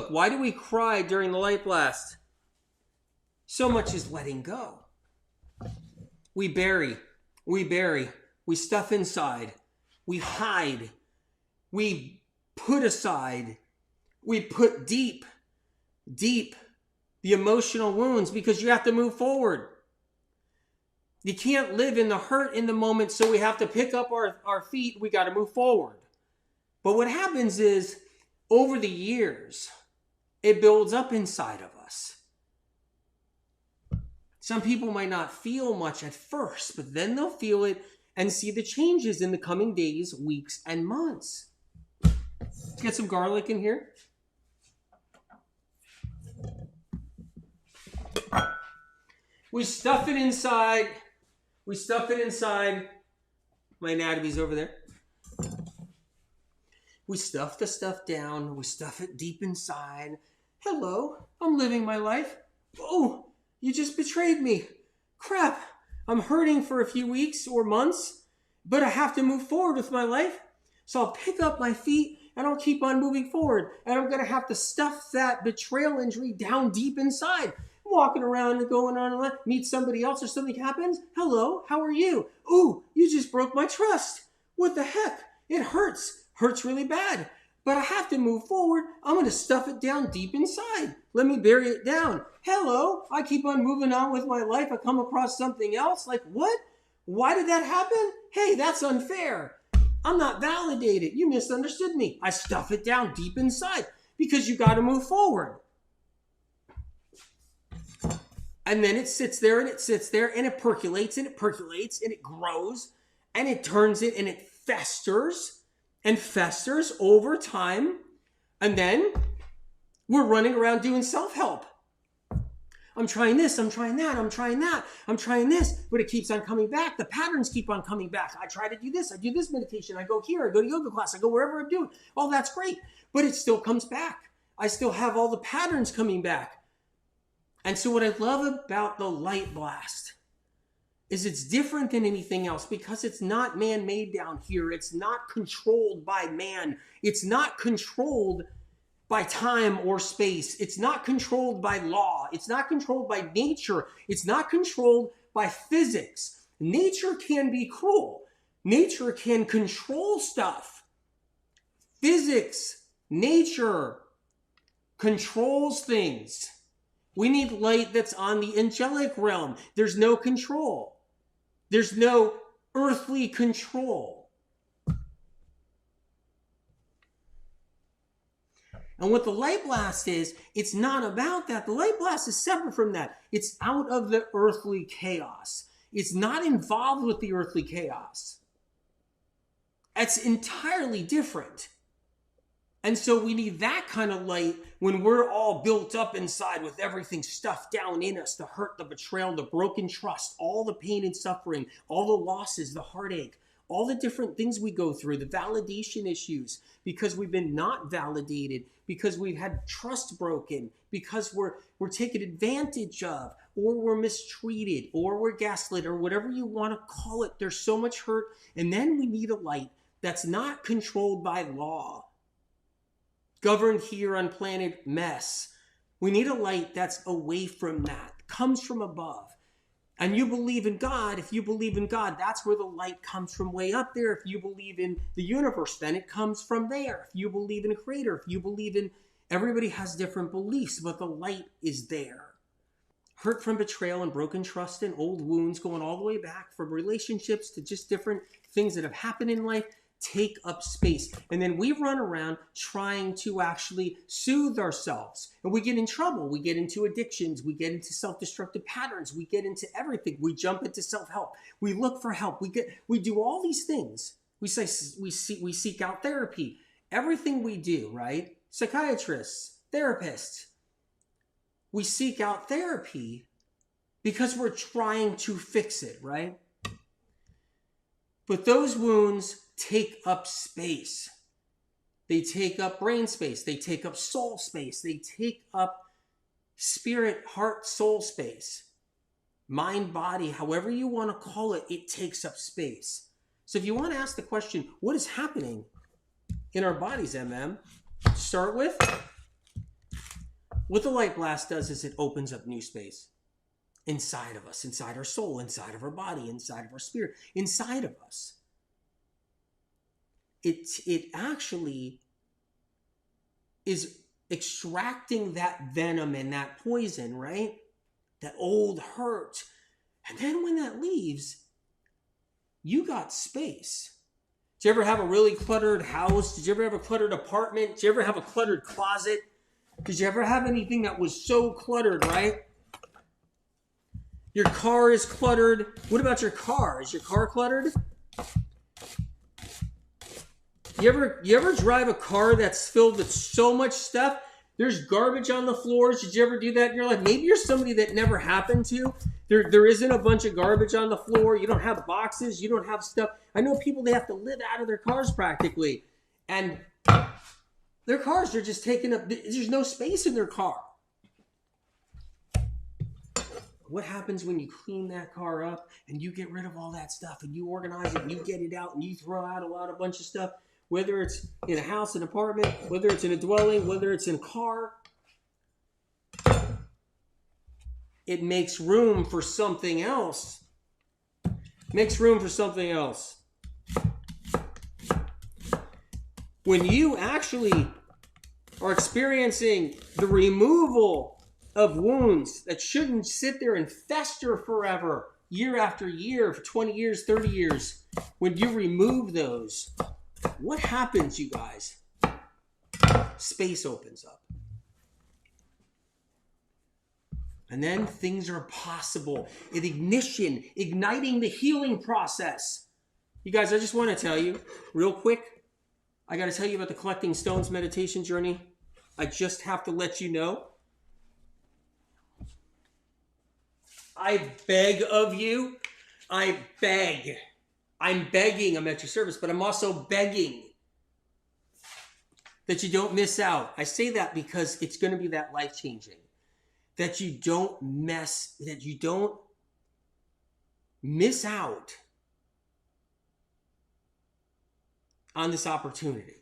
look, why do we cry during the light blast? So much is letting go. We bury, we stuff inside, we hide, we put aside, we put deep the emotional wounds because you have to move forward. You can't live in the hurt in the moment, so we have to pick up our feet. We got to move forward. But what happens is, over the years, it builds up inside of us. Some people might not feel much at first, but then they'll feel it and see the changes in the coming days, weeks, and months. Let's get some garlic in here. We stuff it inside. My anatomy's over there. We stuff the stuff down. We stuff it deep inside. Hello, I'm living my life. Oh, you just betrayed me. Crap, I'm hurting for a few weeks or months, but I have to move forward with my life. So I'll pick up my feet and I'll keep on moving forward. And I'm going to have to stuff that betrayal injury down deep inside. Walking around and going on and meet somebody else or something happens. Hello, how are you? Ooh, you just broke my trust. What the heck? It hurts. Hurts really bad. But I have to move forward. I'm going to stuff it down deep inside. Let me bury it down. Hello, I keep on moving on with my life. I come across something else. Like, what? Why did that happen? Hey, that's unfair. I'm not validated. You misunderstood me. I stuff it down deep inside because you got to move forward. And then it sits there and it sits there and it percolates and it percolates and it grows and it turns it and it festers and festers over time. And then we're running around doing self-help. I'm trying this, I'm trying that, I'm trying that, I'm trying this, but it keeps on coming back. The patterns keep on coming back. I try to do this, I do this meditation, I go here, I go to yoga class, I go wherever I'm doing. All that's great, but it still comes back. I still have all the patterns coming back. And so what I love about the light blast is it's different than anything else because it's not man-made down here. It's not controlled by man. It's not controlled by time or space. It's not controlled by law. It's not controlled by nature. It's not controlled by physics. Nature can be cruel. Nature can control stuff. Physics, nature controls things. We need light that's on the angelic realm. There's no control. There's no earthly control. And what the light blast is, it's not about that. The light blast is separate from that. It's out of the earthly chaos. It's not involved with the earthly chaos. It's entirely different. And so we need that kind of light when we're all built up inside with everything stuffed down in us, the hurt, the betrayal, the broken trust, all the pain and suffering, all the losses, the heartache, all the different things we go through, the validation issues, because we've been not validated, because we've had trust broken, because we're taken advantage of, or we're mistreated, or we're gaslit, or whatever you want to call it. There's so much hurt. And then we need a light that's not controlled by law, governed here on planet mess. We need a light that's away from that, comes from above. And you believe in God. If you believe in God, that's where the light comes from, way up there. If you believe in the universe, then it comes from there. If you believe in a creator, if you believe in, everybody has different beliefs, but the light is there. Hurt from betrayal and broken trust and old wounds going all the way back, from relationships to just different things that have happened in life, take up space. And then we run around trying to actually soothe ourselves. And we get in trouble. We get into addictions. We get into self-destructive patterns. We get into everything. We jump into self-help. We look for help. We do all these things. We seek out therapy. Everything we do, right? Psychiatrists, therapists. We seek out therapy because we're trying to fix it, right? But those wounds take up space. They take up brain space. They take up soul space. They take up spirit, heart, soul space. Mind, body, however you want to call it, it takes up space. So if you want to ask the question, what is happening in our bodies, MM? Start with What the light blast does is it opens up new space inside of us, inside our soul, inside of our body, inside of our spirit, inside of us. It actually is extracting that venom and that poison, right? That old hurt. And then when that leaves, you got space. Did you ever have a really cluttered house? Did you ever have a cluttered apartment? Did you ever have a cluttered closet? Did you ever have anything that was so cluttered, right? Your car is cluttered. What about your car? Is your car cluttered? You ever drive a car that's filled with so much stuff? There's garbage on the floors. Did you ever do that in your life? Maybe you're somebody that never happened to. There isn't a bunch of garbage on the floor. You don't have boxes. You don't have stuff. I know people, they have to live out of their cars practically. And their cars are just taking up, there's no space in their car. What happens when you clean that car up and you get rid of all that stuff and you organize it and you get it out and you throw out a bunch of stuff, whether it's in a house, an apartment, whether it's in a dwelling, whether it's in a car, it makes room for something else. Makes room for something else. When you actually are experiencing the removal of wounds that shouldn't sit there and fester forever, year after year, for 20 years, 30 years, when you remove those, what happens, you guys? Space opens up. And then things are possible. An ignition, igniting the healing process. You guys, I just want to tell you, real quick, I got to tell you about the Collecting Stones meditation journey. I just have to let you know. I beg of you. I beg. I'm begging. I'm at your service, but I'm also begging that you don't miss out. I say that because it's going to be that life-changing. That you don't miss out on this opportunity.